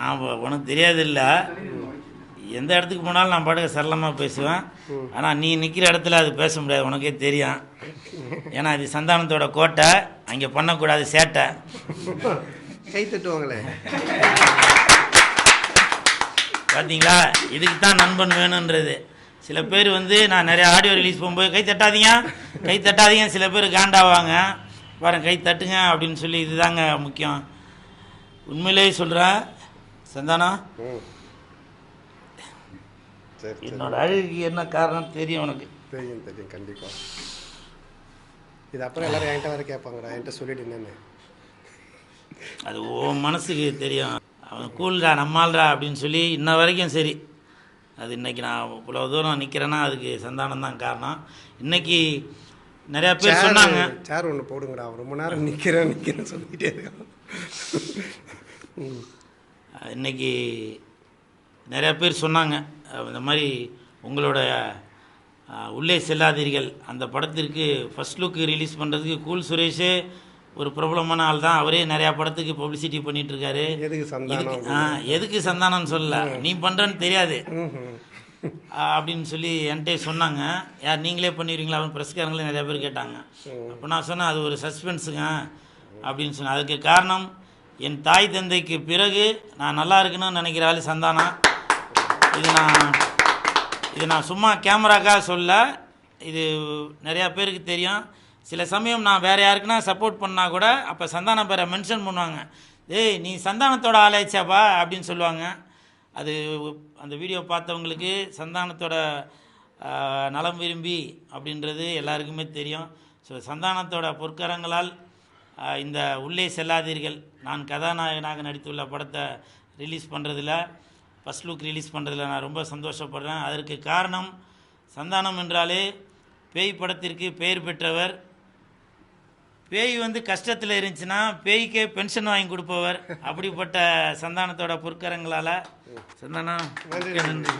நான் உனக்கு தெரியாது இல்லை, எந்த இடத்துக்கு போனாலும் நான் பாட்டுக்க சரளமாக பேசுவேன். ஆனால் நீ நிற்கிற இடத்துல அது பேச முடியாது, உனக்கே தெரியும். ஏன்னா இது சந்தானத்தோட கோட்டை, அங்கே பண்ணக்கூடாது சேட்டை. கை தட்டுவாங்களே பார்த்தீங்களா, இதுக்கு தான் நண்பன் வேணுன்றது. சில பேர் நான் நிறைய ஆடியோ ரிலீஸ் போகும்போது கை தட்டாதீங்க சில பேர் காண்டாவாங்க. பாருங்க, கை தட்டுங்க அப்படின்னு சொல்லி, இதுதாங்க முக்கியம். உண்மையிலேயே சொல்கிறேன் சந்தானா, என்னோட அழகுக்கு என்ன காரணம் தெரியும் உனக்கு? தெரியும் கண்டிப்பாக. இது அப்புறம் எல்லாரும் என்கிட்ட வேறு கேட்பாங்கடா, என்கிட்ட சொல்லிட்டு என்னன்னு. அது உன் மனசுக்கு தெரியும். அவன் கூல்டா நம்மால்டா அப்படின்னு சொல்லி இன்ன வரைக்கும் சரி. அது இன்றைக்கி நான் இவ்வளோ தூரம் நிற்கிறேன்னா அதுக்கு சந்தானம் தான் காரணம். இன்றைக்கி நிறையா பேர் சொன்னாங்க, சேர் ஒன்று போடுங்கடா, ரொம்ப நேரம் நிற்கிறேன்னு சொல்லிக்கிட்டே இருக்கான். இன்றைக்கி நிறையா பேர் சொன்னாங்க, இந்த மாதிரி உங்களோட உள்ளே செல்லாதீர்கள் அந்த படத்திற்கு ஃபஸ்ட் லுக்கு ரிலீஸ் பண்ணுறதுக்கு கூல் சுரேஷே ஒரு பிரபலமான ஆள் தான். அவரே நிறையா படத்துக்கு பப்ளிசிட்டி பண்ணிகிட்ருக்காரு. எதுக்கு சந்தானம்னு சொல்லல, நீ பண்ணுறன்னு தெரியாது அப்படின்னு சொல்லி என்கிட்ட சொன்னாங்க. யார் நீங்களே பண்ணிடுவீங்களா அப்படின்னு ப்ரெஸ்காரங்களே நிறையா பேர் கேட்டாங்க. அப்போ நான் சொன்னேன் அது ஒரு சஸ்பென்ஸுங்க அப்படின்னு சொன்னேன். அதுக்கு காரணம் என் தாய் தந்தைக்கு பிறகு நான் நல்லா இருக்கணும்னு நினைக்கிற ஆள் சந்தானம். இது நான் சும்மா கேமராக்காக சொல்ல, இது நிறையா பேருக்கு தெரியும். சில சமயம் நான் வேறு யாருக்குன்னா சப்போர்ட் பண்ணால் கூட அப்போ சந்தான பேரை மென்ஷன் பண்ணுவாங்க, ஏய் நீ சந்தானத்தோட ஆளாயிச்சாப்பா அப்படின்னு சொல்லுவாங்க. அது அந்த வீடியோ பார்த்தவங்களுக்கு சந்தானத்தோட நலம் விரும்பி அப்படின்றது எல்லாருக்குமே தெரியும். ஸோ சந்தானத்தோட பொற்கரங்களால் இந்த உள்ளே செல்லாதீர்கள் நான் கதாநாயகனாக நடித்துள்ள படத்தை ரிலீஸ் பண்ணுறதில்ல, ஃபஸ்ட் லுக் ரிலீஸ் பண்ணுறதில்ல நான் ரொம்ப சந்தோஷப்படுறேன். அதற்கு காரணம் சந்தானம் என்றாலே பேய் படத்திற்கு பெயர் பெற்றவர். பேய் கஷ்டத்தில் இருந்துச்சுன்னா பேய்க்கே பென்ஷன் வாங்கி கொடுப்பவர். அப்படிப்பட்ட சந்தானத்தோட பொற்கரங்களால் சந்தானம் நன்றி.